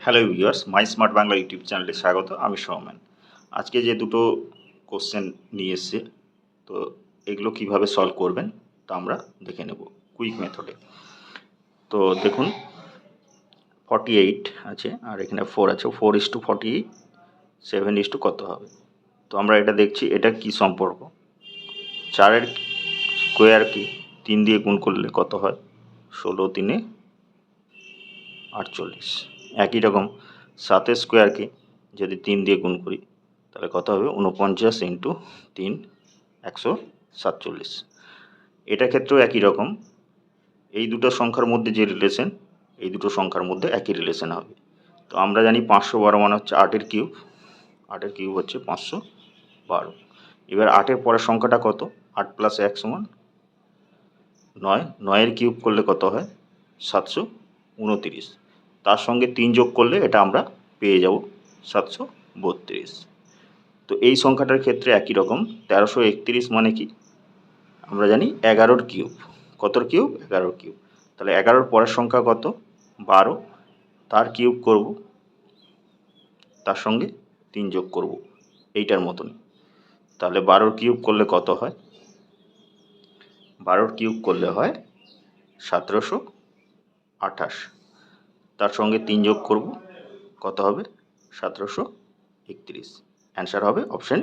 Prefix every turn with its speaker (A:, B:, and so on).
A: Hello viewers, মাই smart Bangla YouTube চ্যানেলে স্বাগত। আমি সৌমেন। আজকে যে দুটো কোশ্চেন নিয়ে এসেছি, তো এগুলো কিভাবে সলভ করবেন তা আমরা দেখে নেব কুইক মেথডে। তো দেখুন, 48 আছে আর এখানে 4 আছে। 4:48, 7 কত হবে? তো আমরা এটা দেখছি, এটা কি সম্পর্ক। 4-এর স্কোয়ার কি 3 দিয়ে গুণ করলে কত হয়? 16×3 = 48। একই রকম 7-এর স্কোয়ারকে যদি 3 দিয়ে গুণ করি তাহলে কত হবে? 49 × 3 147। এটার ক্ষেত্রেও একই রকম, এই দুটো সংখ্যার মধ্যে যে রিলেশন, এই দুটো সংখ্যার মধ্যে একই রিলেশন হবে। তো আমরা জানি 512 মানে হচ্ছে 8-এর কিউব। 8-এর কিউব হচ্ছে 512। এবার 8-এর পরের সংখ্যাটা কত? 8 + 1 = 9। 9-এর কিউব করলে কত হয়? 729। তার সঙ্গে 3 যোগ করলে এটা আমরা পেয়ে যাব 732। তো এই সংখ্যাটার ক্ষেত্রে একই রকম। 1331 মানে কি? আমরা জানি 11-এর কিউব। কতর কিউব? 11-এর কিউব। তাহলে 11-এর পরের সংখ্যা কত? 12। তার কিউব করব, তার সঙ্গে 3 যোগ করব, এইটার মতনই। তাহলে 12-এর কিউব করলে কত হয়? 12-এর কিউব করলে হয় 1728। তার সঙ্গে 3 যোগ করব, কত হবে? 1731। অ্যান্সার হবে অপশন